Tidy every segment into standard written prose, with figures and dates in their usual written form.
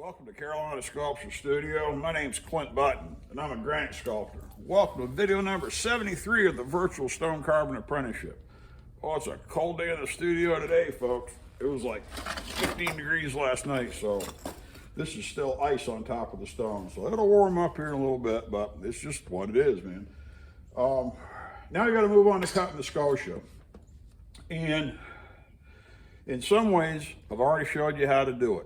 Welcome to Carolina Sculpture Studio. My name's Clint Button, and I'm a granite sculptor. Welcome to video number 73 of the Virtual Stone Carving Apprenticeship. Oh, it's a cold day in the studio today, folks. It was like 15 degrees last night, so this is still ice on top of the stone. So it'll warm up here in a little bit, but it's just what it is, man. Now you got to move on to cutting the scotia. And in some ways, I've already showed you how to do it.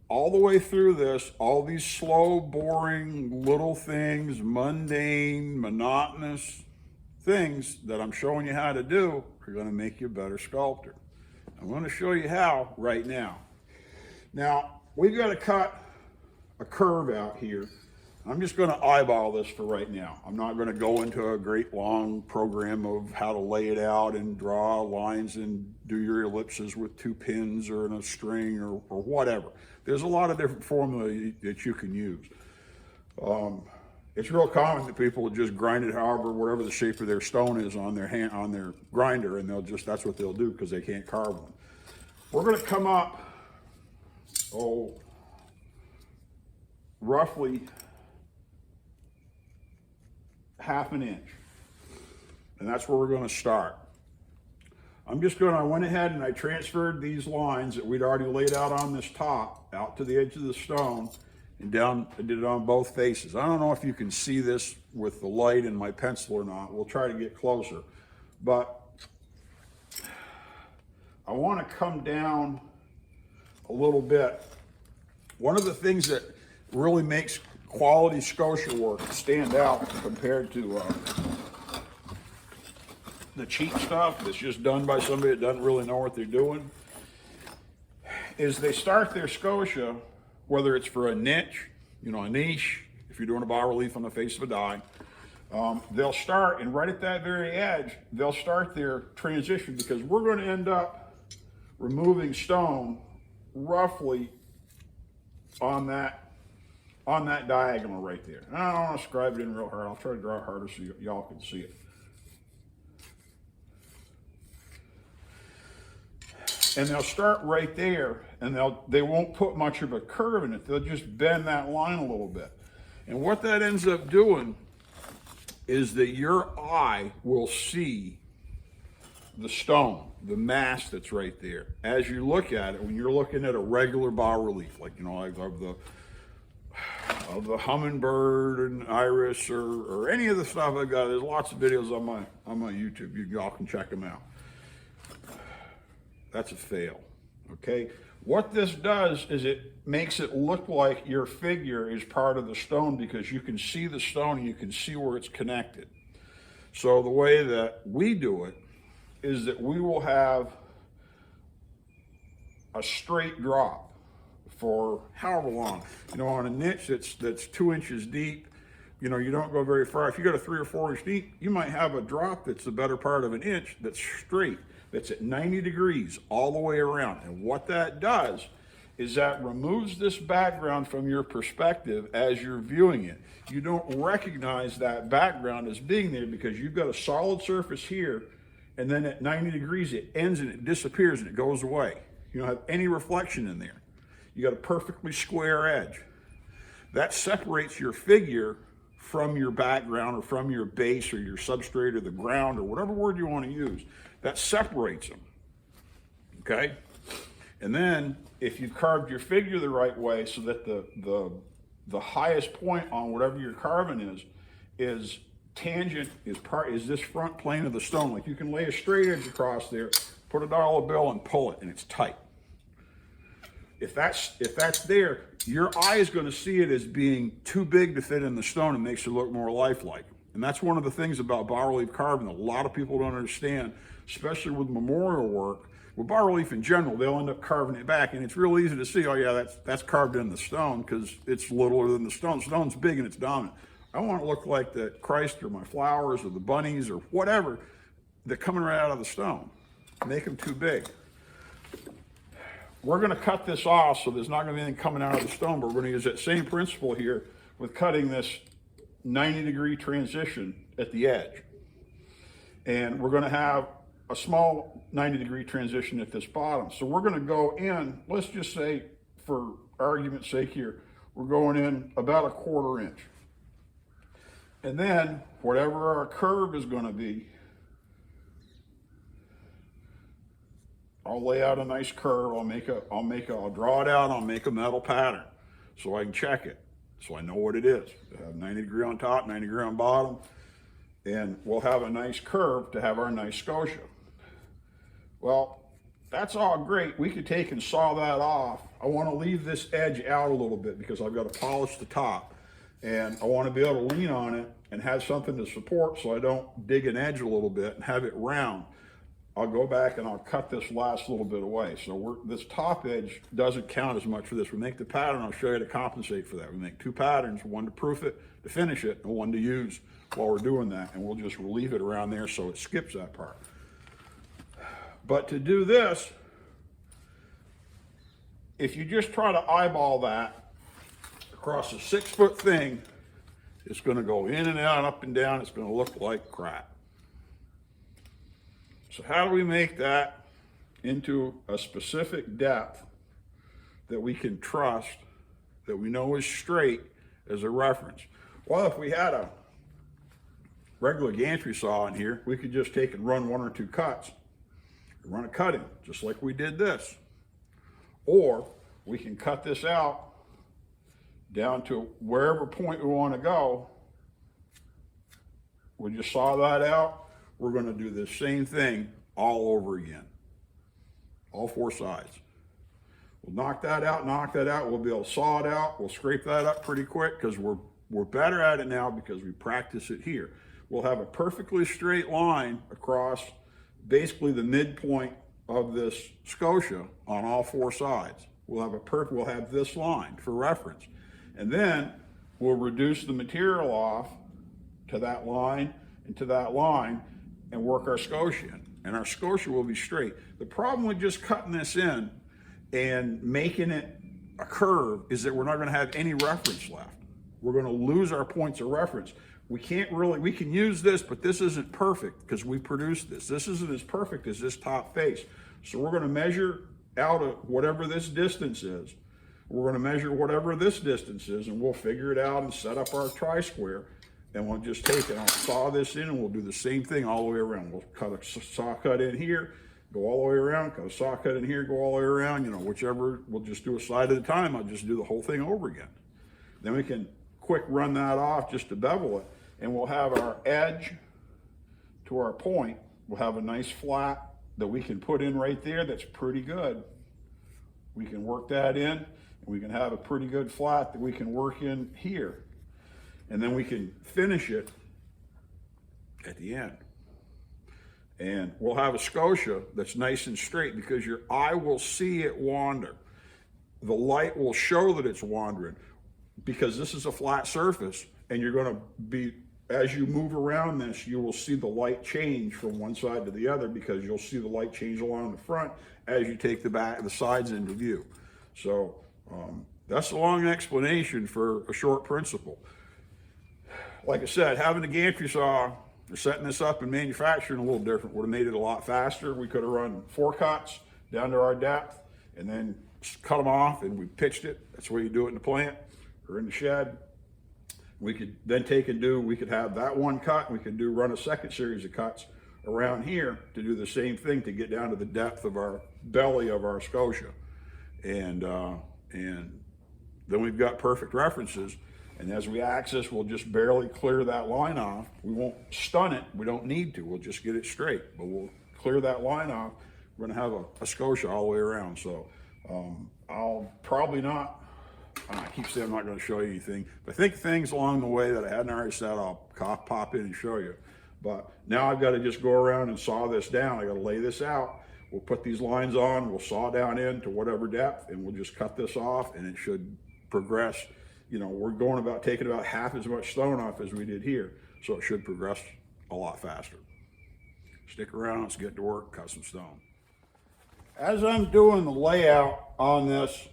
All the way through this, all these slow, boring little things, mundane, monotonous things that I'm showing you how to do are going to make you a better sculptor. I'm going to show you how right now. Now, we've got to cut a curve out here. I'm just going to eyeball this for right now. I'm not going to go into a great long program of how to lay it out and draw lines and do your ellipses with 2 pins or in a string or whatever. There's a lot of different formula that you can use. It's real common that people will just grind it however, whatever the shape of their stone is on their grinder, and that's what they'll do because they can't carve one. We're going to come up, roughly ½ inch, and that's where we're going to start. I went ahead and I transferred these lines that we'd already laid out on this top out to the edge of the stone and down. I did it on both faces. I don't know if you can see this with the light and my pencil or not. We'll try to get closer, but I want to come down a little bit. One of the things that really makes quality scotia work stand out compared to the cheap stuff that's just done by somebody that doesn't really know what they're doing is they start their scotia, whether it's for a niche, a niche, if you're doing a bas relief on the face of a die, they'll start, and right at that very edge, they'll start their transition because we're going to end up removing stone roughly on that diagonal right there. And I don't want to scribe it in real hard. I'll try to draw it harder so y'all can see it. And they'll start right there, and they won't put much of a curve in it. They'll just bend that line a little bit. And what that ends up doing is that your eye will see the stone, the mass that's right there. As you look at it, when you're looking at a regular bas relief, like of the hummingbird and iris or any of the stuff I got. There's lots of videos on my YouTube. Y'all can check them out. That's a fail. Okay. What this does is it makes it look like your figure is part of the stone because you can see the stone and you can see where it's connected. So the way that we do it is that we will have a straight drop for however long. On a niche that's 2 inches deep, you don't go very far. If you got a 3 or 4 inch deep, you might have a drop that's the better part of an inch that's straight, that's at 90 degrees all the way around. And what that does is that removes this background from your perspective as you're viewing it. You don't recognize that background as being there because you've got a solid surface here, and then at 90 degrees it ends and it disappears and it goes away. You don't have any reflection in there. You got a perfectly square edge. That separates your figure from your background or from your base or your substrate or the ground or whatever word you want to use. That separates them, okay? And then if you've carved your figure the right way so that the highest point on whatever you're carving is tangent, is this front plane of the stone. Like you can lay a straight edge across there, put a dollar bill and pull it, and it's tight. If that's there, your eye is going to see it as being too big to fit in the stone and makes it look more lifelike. And that's one of the things about bas relief carving that a lot of people don't understand, especially with memorial work. With bas relief in general, they'll end up carving it back, and it's real easy to see, oh yeah, that's carved in the stone because it's littler than the stone. The stone's big and it's dominant. I want it to look like the Christ or my flowers or the bunnies or whatever, they're coming right out of the stone. Make them too big. We're going to cut this off so there's not going to be anything coming out of the stone, but we're going to use that same principle here with cutting this 90-degree transition at the edge. And we're going to have a small 90-degree transition at this bottom. So we're gonna go in, let's just say, for argument's sake here, we're going in about a 1/4 inch. And then whatever our curve is gonna be, I'll lay out a nice curve, I'll draw it out, I'll make a metal pattern so I can check it, so I know what it is. I have 90-degree on top, 90-degree on bottom, and we'll have a nice curve to have our nice scotia. Well, that's all great. We could take and saw that off. I want to leave this edge out a little bit because I've got to polish the top, and I want to be able to lean on it and have something to support so I don't dig an edge a little bit and have it round. I'll go back and I'll cut this last little bit away. So this top edge doesn't count as much for this. We make the pattern, I'll show you to compensate for that. We make 2 patterns, one to proof it, to finish it, and one to use while we're doing that. And we'll just relieve it around there so it skips that part. But to do this, if you just try to eyeball that across a 6-foot thing, it's gonna go in and out, up and down, it's gonna look like crap. So how do we make that into a specific depth that we can trust, that we know is straight as a reference? Well, if we had a regular gantry saw in here, we could just take and run 1 or 2 cuts, run a cutting, just like we did this. Or we can cut this out down to wherever point we want to go. We just saw that out. We're going to do the same thing all over again, all 4 sides. We'll knock that out, we'll be able to saw it out, we'll scrape that up pretty quick because we're better at it now because we practice it here. We'll have a perfectly straight line across basically the midpoint of this scotia on all 4 sides. We'll have this line for reference. And then we'll reduce the material off to that line and to that line and work our scotia in, and our scotia will be straight. The problem with just cutting this in and making it a curve is that we're not gonna have any reference left. We're gonna lose our points of reference. We can use this, but this isn't perfect because we produced this. This isn't as perfect as this top face. So we're gonna measure out whatever this distance is. We're gonna measure whatever this distance is, and we'll figure it out and set up our tri-square. And we'll just take it, I'll saw this in, and we'll do the same thing all the way around. We'll cut a saw cut in here, go all the way around, cut a saw cut in here, go all the way around, whichever, we'll just do a side at a time. I'll just do the whole thing over again. Then we can quick run that off just to bevel it, and we'll have our edge to our point. We'll have a nice flat that we can put in right there that's pretty good. We can work that in, and we can have a pretty good flat that we can work in here. And then we can finish it at the end. And we'll have a scotia that's nice and straight because your eye will see it wander. The light will show that it's wandering because this is a flat surface, and you're gonna be, as you move around this, you will see the light change from one side to the other because you'll see the light change along the front as you take the sides into view. So that's a long explanation for a short principle. Like I said, having a gantry saw or setting this up and manufacturing a little different would have made it a lot faster. We could have run 4 cuts down to our depth and then cut them off, and we pitched it. That's the way you do it in the plant or in the shed. We could then we could have that 1 cut, and we could run a second series of cuts around here to do the same thing to get down to the depth of our belly of our scotia. And then we've got perfect references. And as we access, we'll just barely clear that line off. We won't stun it. We don't need to. We'll just get it straight. But we'll clear that line off. We're going to have a scotia all the way around. So I'll probably not, I keep saying I'm not going to show you anything. But I think things along the way that I hadn't already said, I'll pop in and show you. But now I've got to just go around and saw this down. I got to lay this out. We'll put these lines on. We'll saw down in to whatever depth, and we'll just cut this off, and it should progress. We're going about taking about half as much stone off as we did here, so it should progress a lot faster. Stick around, let's get to work, cut some stone. As I'm doing the layout on this,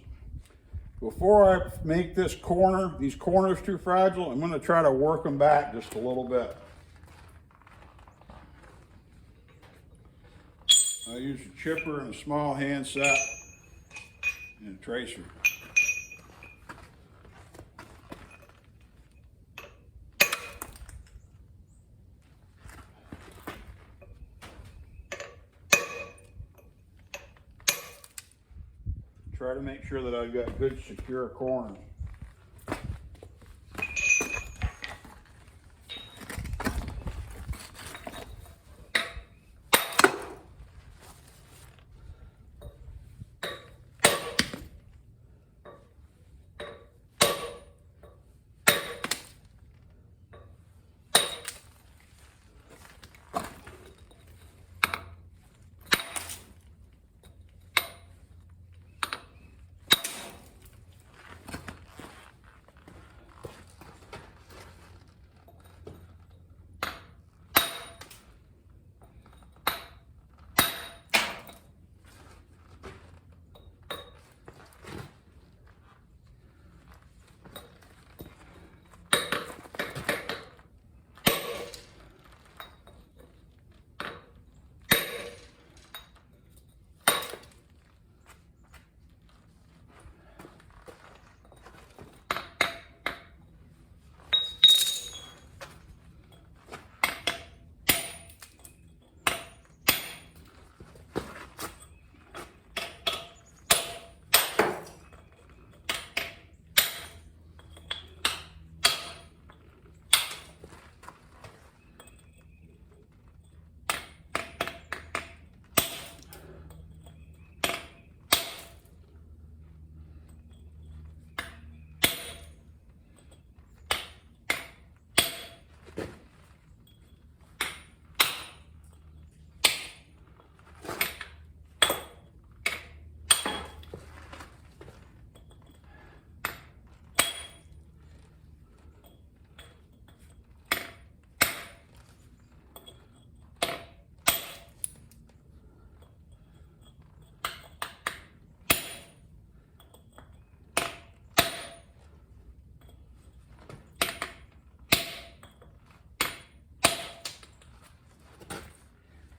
before I make this corner, these corners too fragile, I'm going to try to work them back just a little bit. I use a chipper and a small hand set and a tracer. Try to make sure that I've got good secure corners.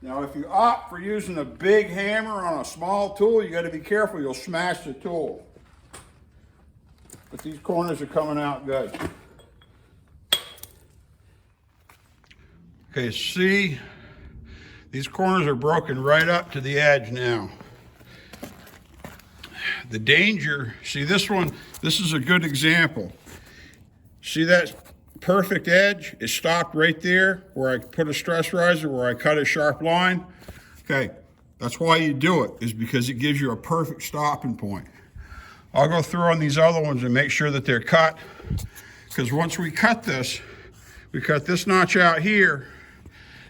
Now, if you opt for using a big hammer on a small tool, you got to be careful, you'll smash the tool. But these corners are coming out good. Okay, see, these corners are broken right up to the edge now. The danger, see this one, this is a good example. See that perfect edge? It stopped right there where I put a stress riser, where I cut a sharp line. Okay, that's why you do it, is because it gives you a perfect stopping point. I'll go through on these other ones and make sure that they're cut, because once we cut this notch out here,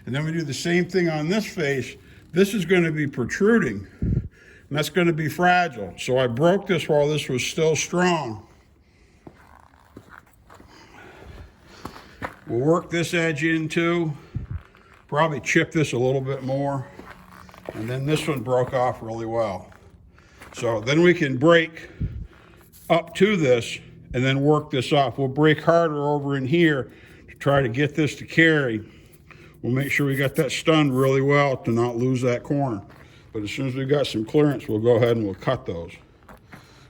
and then we do the same thing on this face, this is going to be protruding, and that's going to be fragile. So I broke this while this was still strong. We'll work this edge in too, probably chip this a little bit more, and then this one broke off really well. So then we can break up to this and then work this off. We'll break harder over in here to try to get this to carry. We'll make sure we got that stunned really well to not lose that corner. But as soon as we've got some clearance, we'll go ahead and we'll cut those.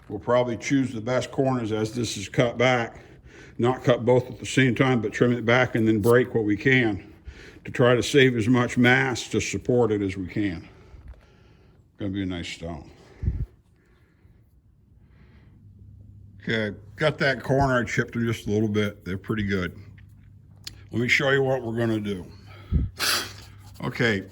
We'll probably choose the best corners as this is cut back. Not cut both at the same time, but trim it back and then break what we can to try to save as much mass to support it as we can. Gonna be a nice stone. Okay, got that corner, I chipped them just a little bit. They're pretty good. Let me show you what we're gonna do. Okay,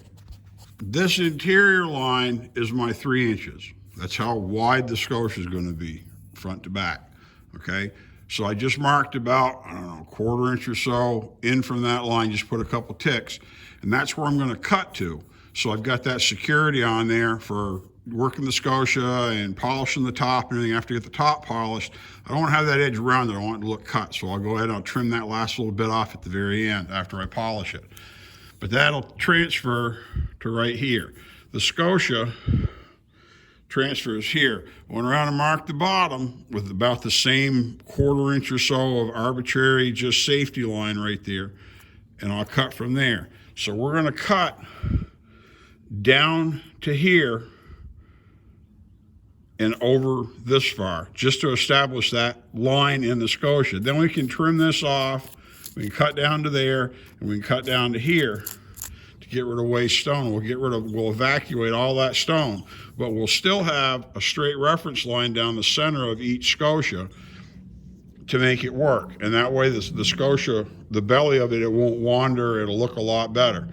this interior line is my 3 inches. That's how wide the scotia is gonna be, front to back, okay? So I just marked about, I don't know, a 1/4 inch or so in from that line, just put a couple ticks, and that's where I'm gonna cut to. So I've got that security on there for working the scotia and polishing the top and everything. After I get the top polished, I don't want to have that edge rounded. I want it to look cut. So I'll go ahead and I'll trim that last little bit off at the very end after I polish it. But that'll transfer to right here. The scotia transfers here. I went around and marked the bottom with about the same 1/4 inch or so of arbitrary just safety line right there, and I'll cut from there. So we're going to cut down to here and over this far, just to establish that line in the scotia. Then we can trim this off, we can cut down to there, and we can cut down to here to get rid of waste stone. We'll evacuate all that stone, but we'll still have a straight reference line down the center of each scotia to make it work. And that way the scotia, the belly of it, it won't wander, it'll look a lot better.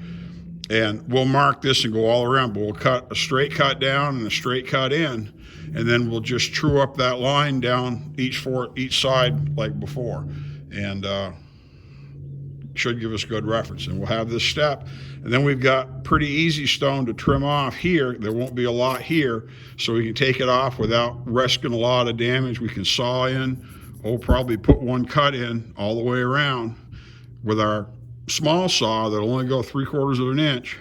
And we'll mark this and go all around, but we'll cut a straight cut down and a straight cut in, and then we'll just true up that line down each side like before, and should give us good reference. And we'll have this step, and then we've got pretty easy stone to trim off here. There won't be a lot here, so we can take it off without risking a lot of damage. We can saw in, we'll probably put one cut in all the way around with our small saw that'll only go 3/4 of an inch.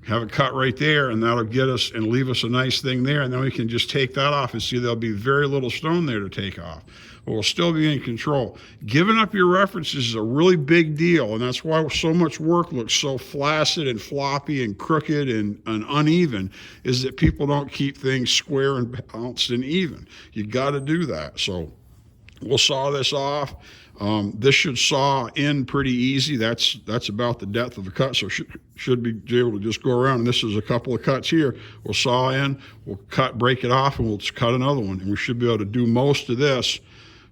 Have it cut right there, and that'll get us and leave us a nice thing there, and then we can just take that off and see there'll be very little stone there to take off. But we'll still be in control. Giving up your references is a really big deal, and that's why so much work looks so flaccid and floppy and crooked and uneven, is that people don't keep things square and balanced and even. You got to do that. So we'll saw this off. This should saw in pretty easy. That's about the depth of the cut, so should be able to just go around. And this is a couple of cuts here. We'll saw in, we'll break it off, and we'll just cut another one. And we should be able to do most of this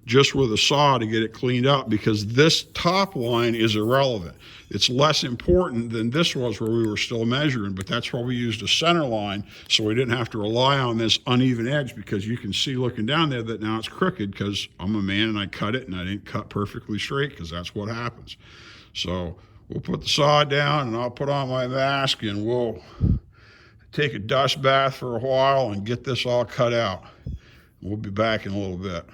just with a saw to get it cleaned up, because this top line is irrelevant. It's less important than this was where we were still measuring, but that's why we used a center line, so we didn't have to rely on this uneven edge, because you can see looking down there that now it's crooked because I'm a man and I cut it and I didn't cut perfectly straight, because that's what happens. So we'll put the saw down and I'll put on my mask and we'll take a dust bath for a while and get this all cut out. We'll be back in a little bit.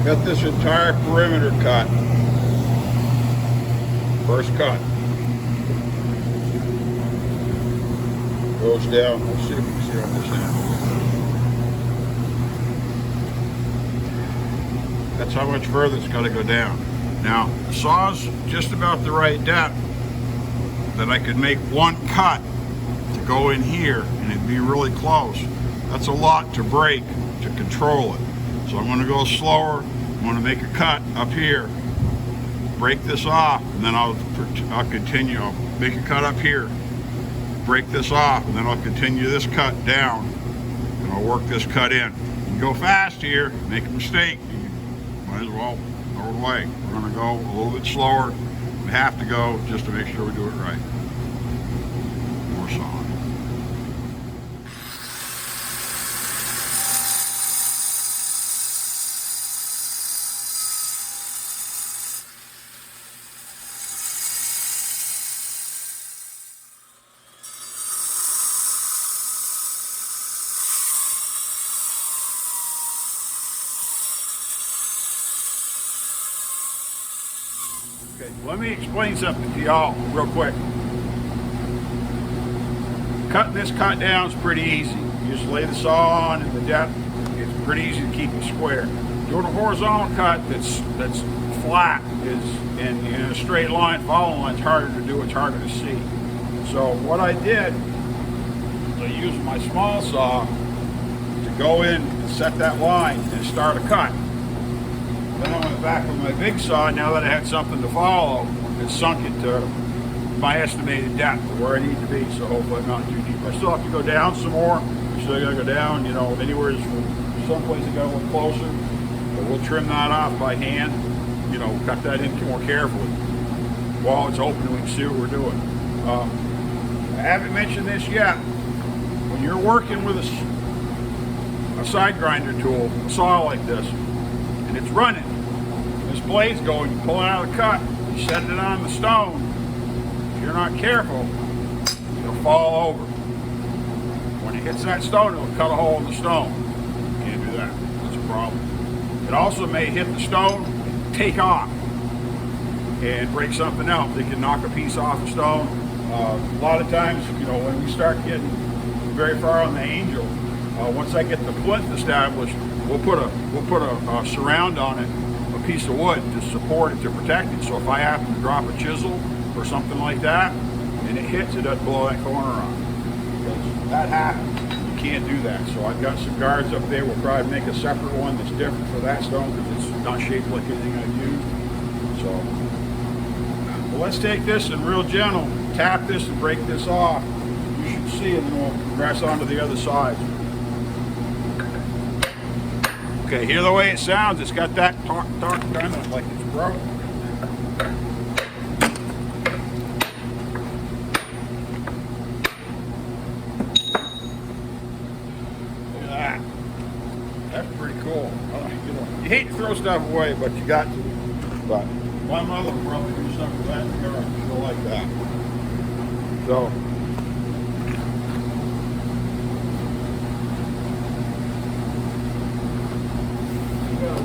Got this entire perimeter cut. First cut. Goes down. Let's see if we can see on this end. That's how much further it's got to go down. Now, the saw's just about the right depth that I could make one cut to go in here and it'd be really close. That's a lot to break to control it. So I'm going to go slower. I'm going to make a cut up here, break this off, and then I'll continue. I'll make a cut up here, break this off, and then I'll continue this cut down, and I'll work this cut in. You can go fast here, make a mistake, you might as well throw it away. We're going to go a little bit slower. We have to go just to make sure we do it right. More sawing. Okay, let me explain something to y'all real quick. Cutting this cut down is pretty easy. You just lay the saw on and the depth, it's pretty easy to keep it square. Doing a horizontal cut that's flat is in a straight line, following line, it's harder to do, it's harder to see. So what I did is I used my small saw to go in and set that line and start a cut. Then I went back with my big saw. Now that I had something to follow, it sunk it to my estimated depth of where I need to be, so hopefully I'm not too deep. I still have to go down some more. So I gotta go down, you know, anywhere someplace I gotta look closer. But we'll trim that off by hand, you know, cut that in more carefully. While it's open, we can see what we're doing. I haven't mentioned this yet. When you're working with a side grinder tool, a saw like this, and it's running, this blade's going, you pull it out of the cut, you set it on the stone. If you're not careful, it'll fall over. When it hits that stone, it'll cut a hole in the stone. You can't do that. That's a problem. It also may hit the stone, take off, and break something else. It can knock a piece off the stone. A lot of times, you know, when we start getting very far on the angel, once I get the plinth established, we'll put a surround on it, a piece of wood to support it, to protect it. So if I happen to drop a chisel or something like that, and it hits, it doesn't blow that corner off. Because that happens. You can't do that. So I've got some guards up there. We'll probably make a separate one that's different for that stone because it's not shaped like anything I've used. So, well, let's take this and real gentle, tap this and break this off. You should see it, and then we'll press onto the other side. Okay, hear the way it sounds. It's got that talk kind of like it's broke. Look at that. That's pretty cool. You know, you hate to throw stuff away, but you got to. But my mother would probably do something with that in the yard. She'll like that. So.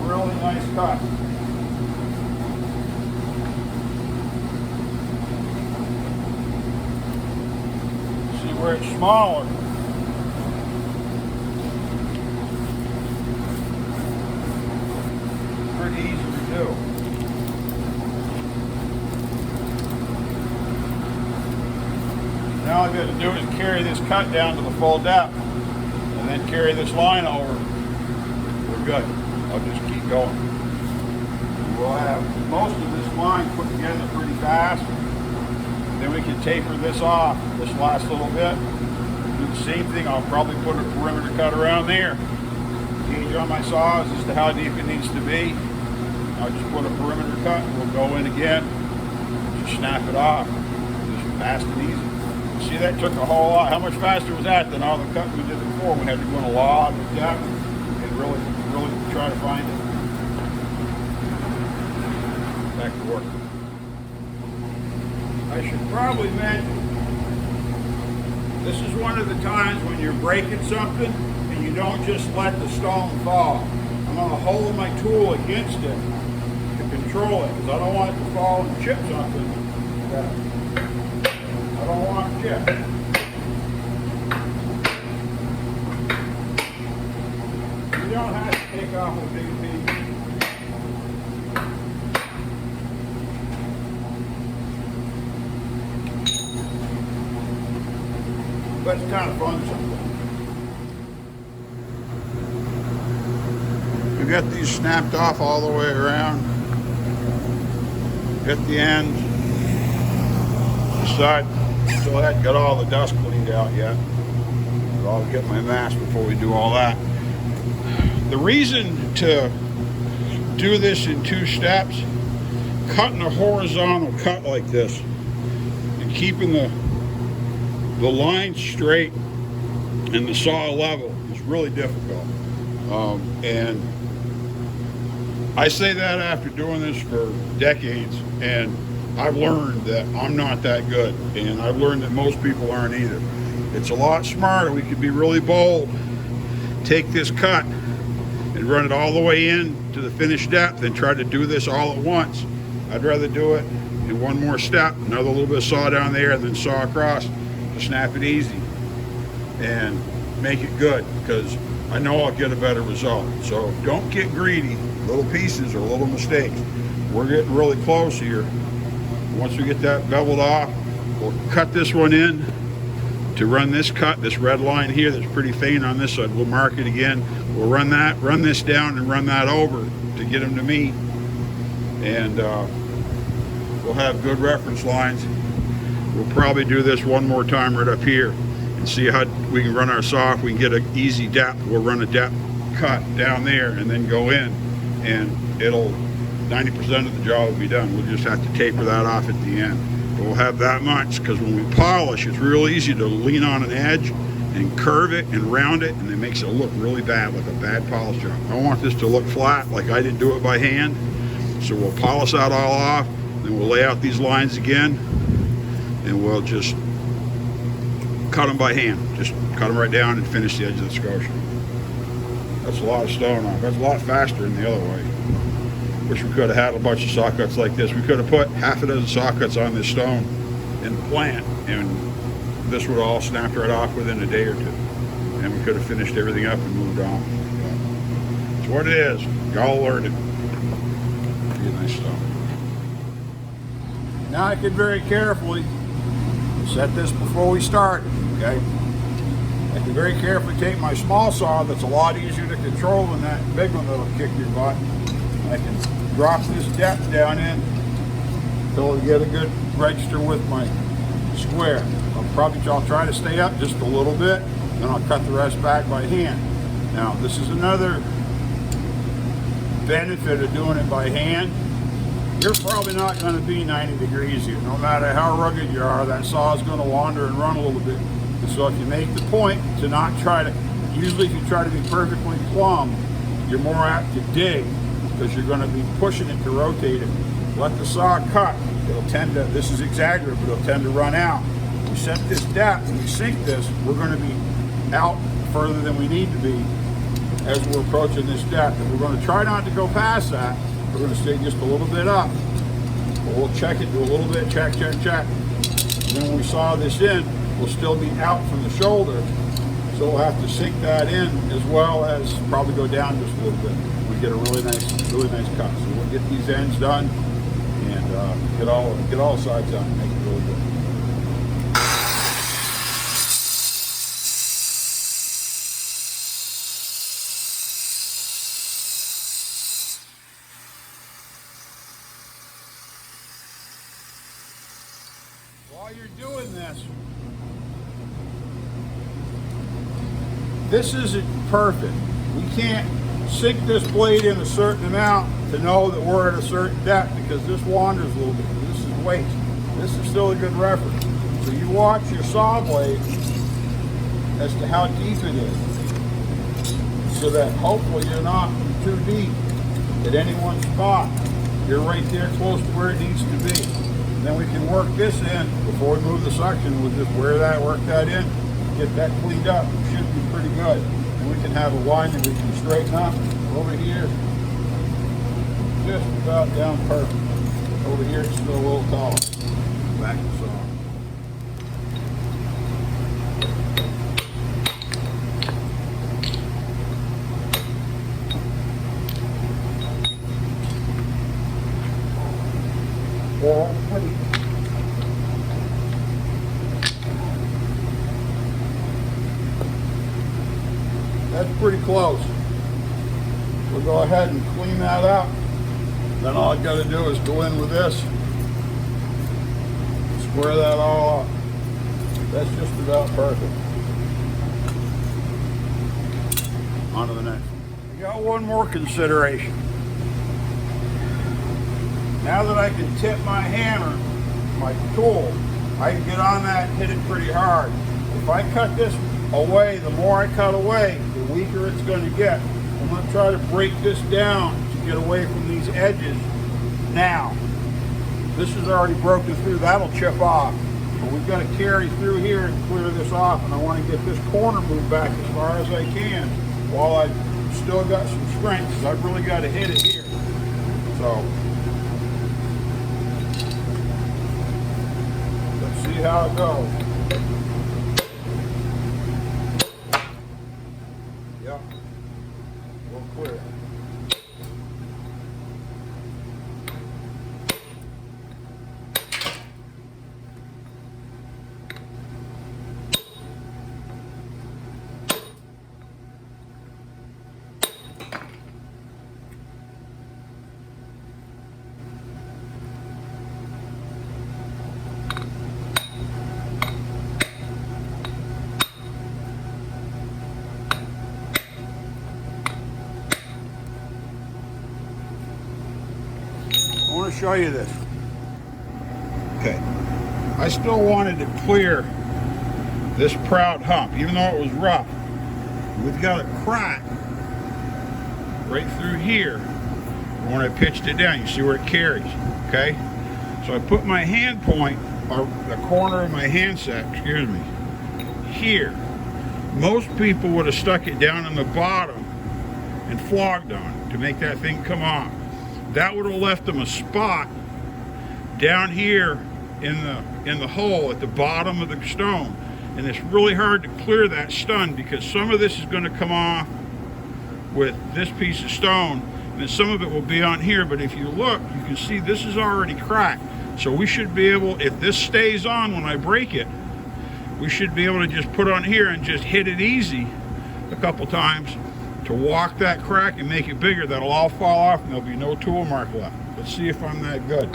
Really nice cut. See where it's smaller. Pretty easy to do. Now all I've got to do is carry this cut down to the full depth and then carry this line over. We're good. I'll just keep going. We'll have most of this line put together pretty fast. Then we can taper this off this last little bit. Do the same thing. I'll probably put a perimeter cut around there. Gauge on my saws as to how deep it needs to be. I'll just put a perimeter cut and we'll go in again. Just snap it off. Just fast and easy. See, that took a whole lot. How much faster was that than all the cutting we did before? We had to go in a lot of depth and really try to find it. Back to work. I should probably mention, this is one of the times when you're breaking something and you don't just let the stone fall. I'm going to hold my tool against it to control it because I don't want it to fall and chip something. I don't want to chip. You don't have to take off a big piece. But it's kind of fun sometimes. We got these snapped off all the way around. At the end, the side, still hadn't got all the dust cleaned out yet. But I'll get my mask before we do all that. The reason to do this in 2 steps, cutting a horizontal cut like this and keeping the line straight and the saw level is really difficult. And I say that after doing this for decades, and I've learned that I'm not that good, and I've learned that most people aren't either. It's a lot smarter. We could be really bold, take this cut and run it all the way in to the finished depth and try to do this all at once. I'd rather do it in one more step, another little bit of saw down there, and then saw across to snap it easy and make it good, because I know I'll get a better result. So don't get greedy. Little pieces or little mistakes. We're getting really close here. Once we get that beveled off, we'll cut this one in to run this cut, this red line here that's pretty faint on this side. We'll mark it again. We'll run this down and run that over to get them to meet. And we'll have good reference lines. We'll probably do this one more time right up here and see how we can run our saw. If we can get an easy depth, we'll run a depth cut down there and then go in, and 90% of the job will be done. We'll just have to taper that off at the end. But we'll have that much, because when we polish, it's real easy to lean on an edge and curve it and round it, and it makes it look really bad, like a bad polish job. I want this to look flat, like I didn't do it by hand. So we'll polish that all off, then we'll lay out these lines again, and we'll just cut them by hand. Just cut them right down and finish the edge of the scotia. That's a lot of stone off. That's a lot faster than the other way. Wish we could have had a bunch of saw cuts like this. We could have put half a dozen saw cuts on this stone in the plant and this would all snapped right off within a day or two, and we could have finished everything up and moved on. It's what it is. Y'all learned it. Be a nice stone. Now I can very carefully set this before we start, okay? I can very carefully take my small saw that's a lot easier to control than that big one that'll kick your butt. I can drop this depth down in until I get a good register with my square. I'll try to stay up just a little bit, then I'll cut the rest back by hand. Now this is another benefit of doing it by hand. You're probably not going to be 90 degrees here. No matter how rugged you are, that saw is going to wander and run a little bit. And so if you make the point to not try to, usually if you try to be perfectly plumb, you're more apt to dig because you're going to be pushing it to rotate it. Let the saw cut. It'll tend to, this is exaggerated, but it'll tend to run out. We set this depth and we sink this, we're going to be out further than we need to be as we're approaching this depth. And we're going to try not to go past that. We're going to stay just a little bit up. But we'll check it, do a little bit, check, check, check. And then when we saw this in, we'll still be out from the shoulder. So we'll have to sink that in as well as probably go down just a little bit. We get a really nice cut. So we'll get these ends done and get all sides done and make it really good. While you're doing this isn't perfect. We can't sink this blade in a certain amount to know that we're at a certain depth because this wanders a little bit. This is waste. This is still a good reference. So you watch your saw blade as to how deep it is so that hopefully you're not too deep at any one spot. You're right there close to where it needs to be. Then we can work this in before we move the suction. We'll just work that in, get that cleaned up. It should be pretty good. And we can have a line that we can straighten up over here. Just about down perfect. Over here it's still a little tall. Back to saw. That's pretty close. We'll go ahead and clean that up. Then all I've got to do is go in with this, square that all up. That's just about perfect. On to the next one. We got one more consideration. Now that I can tip my hammer, my tool, I can get on that and hit it pretty hard. If I cut this away, the more I cut away, the weaker it's going to get. I'm going to try to break this down to get away from these edges now. This is already broken through, that'll chip off. But we've got to carry through here and clear this off, and I want to get this corner moved back as far as I can while I've still got some strength, because I've really got to hit it here. So, let's see how it goes. Yep, we'll clear. I want to show you this. Okay, I still wanted to clear this proud hump, even though it was rough. We've got a crack right through here. When I pitched it down, you see where it carries, okay? So I put my hand point, or the corner of my handset, excuse me, here. Most people would have stuck it down in the bottom and flogged on it to make that thing come off. That would have left them a spot down here in the hole at the bottom of the stone. And it's really hard to clear that stone because some of this is going to come off with this piece of stone, and then some of it will be on here. But if you look, you can see this is already cracked. So we should be able, if this stays on when I break it, we should be able to just put on here and just hit it easy a couple times to walk that crack and make it bigger. That'll all fall off and there'll be no tool mark left. Let's see if I'm that good.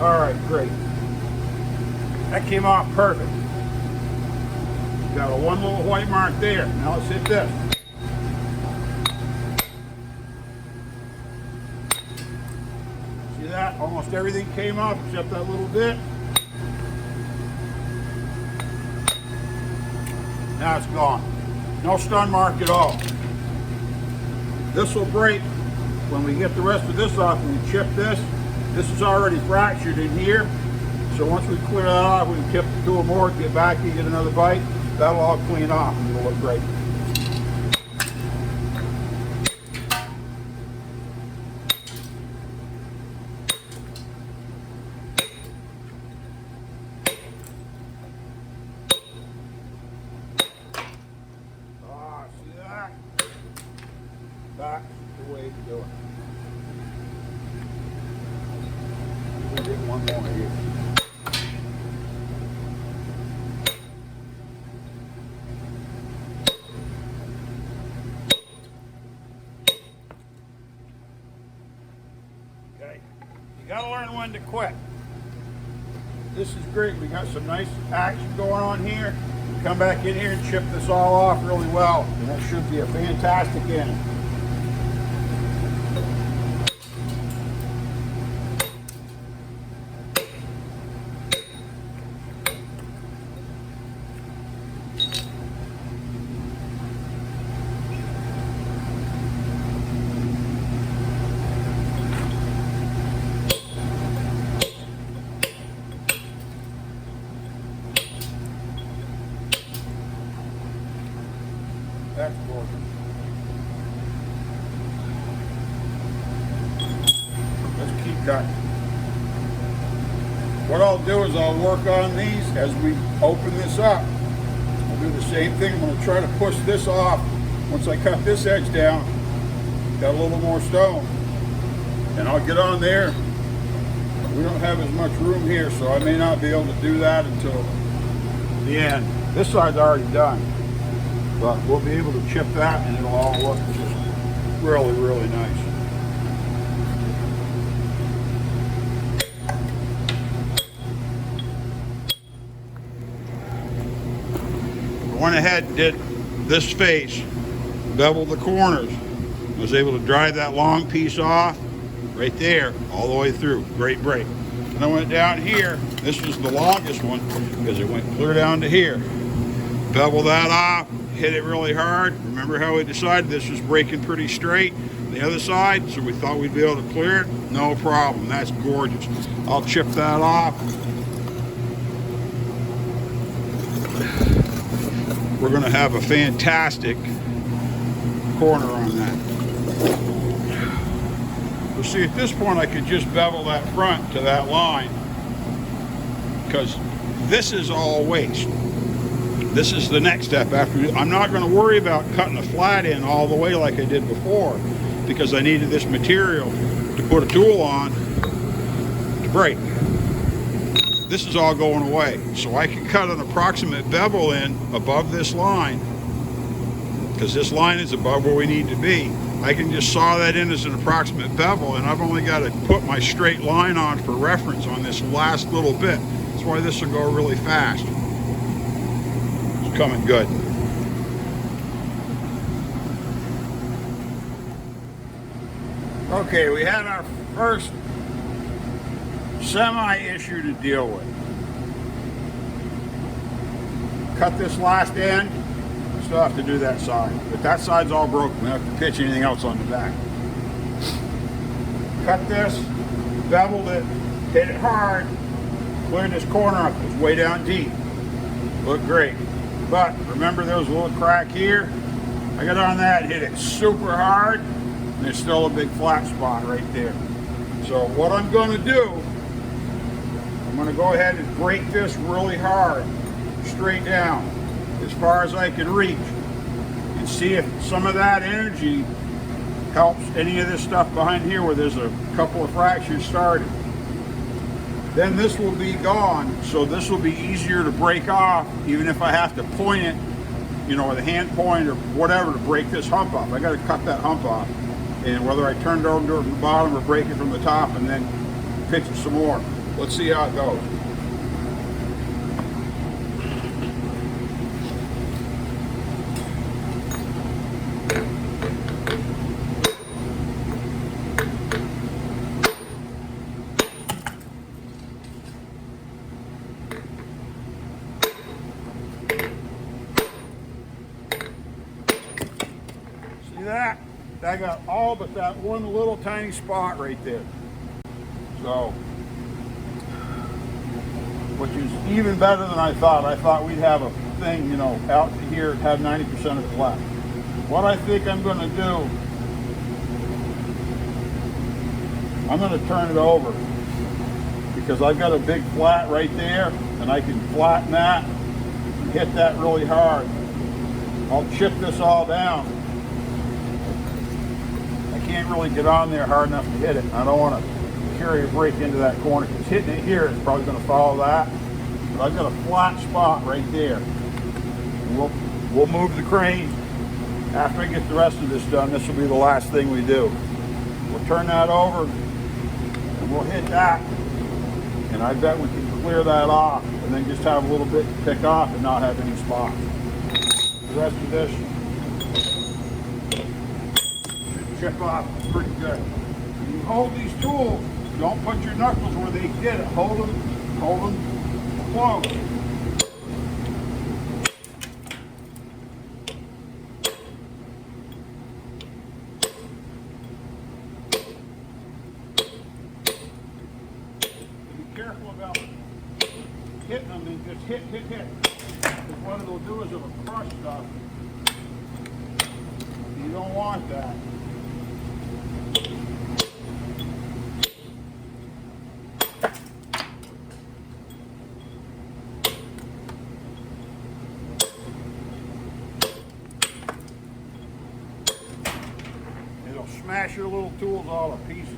All right, great. That came off perfect. Got a one little white mark there. Now let's hit this. See that? Almost everything came off except that little bit. Now it's gone. No stun mark at all. This will break when we get the rest of this off and we chip this. This is already fractured in here. So once we clear that off, we can tip the tool more, get back and get another bite. That'll all clean off and it'll look great. See that? That's the way to do it. We'll get one more here. You gotta learn when to quit. This is great. We got some nice action going on here. Come back in here and chip this all off really well. And that should be a fantastic end. That's gorgeous. Let's keep cutting. What I'll do is I'll work on these as we open this up. I'll do the same thing. I'm going to try to push this off. Once I cut this edge down, got a little more stone. And I'll get on there. We don't have as much room here, so I may not be able to do that until the end. This side's already done. But we'll be able to chip that and it'll all look just really, really nice. I went ahead and did this face, beveled the corners. Was able to drive that long piece off right there all the way through. Great break. And I went down here. This was the longest one because it went clear down to here. Bevel that off. Hit it really hard. Remember how we decided this was breaking pretty straight the other side, so we thought we'd be able to clear it. No problem. That's gorgeous. I'll chip that off. We're going to have a fantastic corner on that. Well, see, at this point I could just bevel that front to that line because this is all waste. This is the next step. I'm not going to worry about cutting a flat in all the way like I did before because I needed this material to put a tool on to break. This is all going away. So I can cut an approximate bevel in above this line because this line is above where we need to be. I can just saw that in as an approximate bevel and I've only got to put my straight line on for reference on this last little bit. That's why this will go really fast. Coming good. Okay, we had our first semi-issue to deal with. Cut this last end. Still have to do that side, but that side's all broken. We don't have to pitch anything else on the back. Cut this, beveled it, hit it hard, cleared this corner up. It's way down deep. Looked great. But remember there was a little crack here? I got on that, hit it super hard, And there's still a big flat spot right there. So what I'm going to do, I'm going to go ahead and break this really hard, straight down, as far as I can reach, and see if some of that energy helps any of this stuff behind here where there's a couple of fractures started. Then this will be gone, so this will be easier to break off, even if I have to point it, you know, with a hand point or whatever to break this hump off. I got to cut that hump off. And whether I turn it over from the bottom or break it from the top and then pitch it some more. Let's see how it goes. See that? I got all but that one little tiny spot right there. So, which is even better than I thought. I thought we'd have a thing, you know, out to here, have 90% of it left. What I think I'm going to do, I'm going to turn it over because I've got a big flat right there and I can flatten that and hit that really hard. I'll chip this all down. Can't really get on there hard enough to hit it. I don't want to carry a break into that corner because hitting it here is probably going to follow that. But I've got a flat spot right there. And we'll move the crane. After I get the rest of this done, this will be the last thing we do. We'll turn that over and we'll hit that. And I bet we can clear that off and then just have a little bit to pick off and not have any spots. The rest of this chip off pretty good. When you hold these tools, don't put your knuckles where they get it. Hold them close. Be careful about hitting them and just hit. Because what it'll do is it'll crush stuff. You don't want that. It'll smash your little tools all to pieces.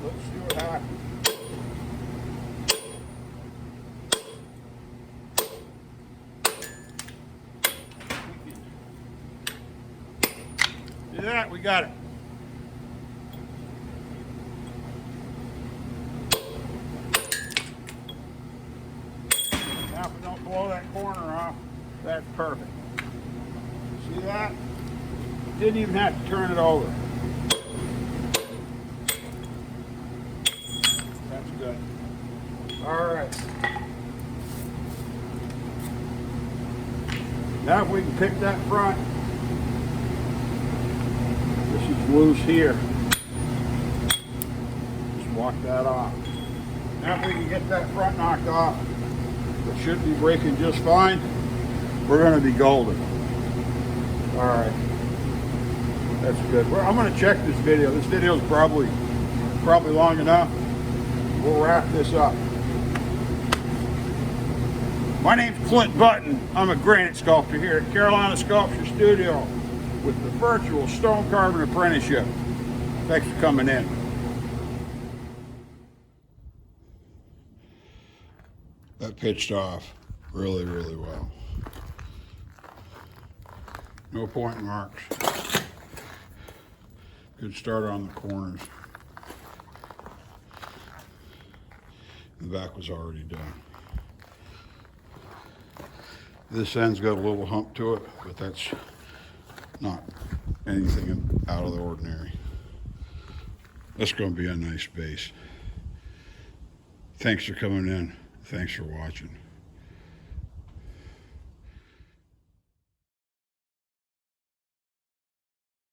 Let's see what happens. See that? We got it. Now if we don't blow that corner off, that's perfect. See that? Didn't even have to turn it over. That's good. All right. Now if we can pick that front, this is loose here. Just walk that off. Now if we can get that front knocked off, it should be breaking just fine. We're going to be golden. All right. That's good. Well, I'm going to check this video. This video is probably long enough. We'll wrap this up. My name's Clint Button. I'm a granite sculptor here at Carolina Sculpture Studio with the Virtual Stone Carving Apprenticeship. Thanks for coming in. That pitched off really, really well. No point marks. Good start on the corners. The back was already done. This end's got a little hump to it, but that's not anything out of the ordinary. That's going to be a nice base. Thanks for coming in. Thanks for watching.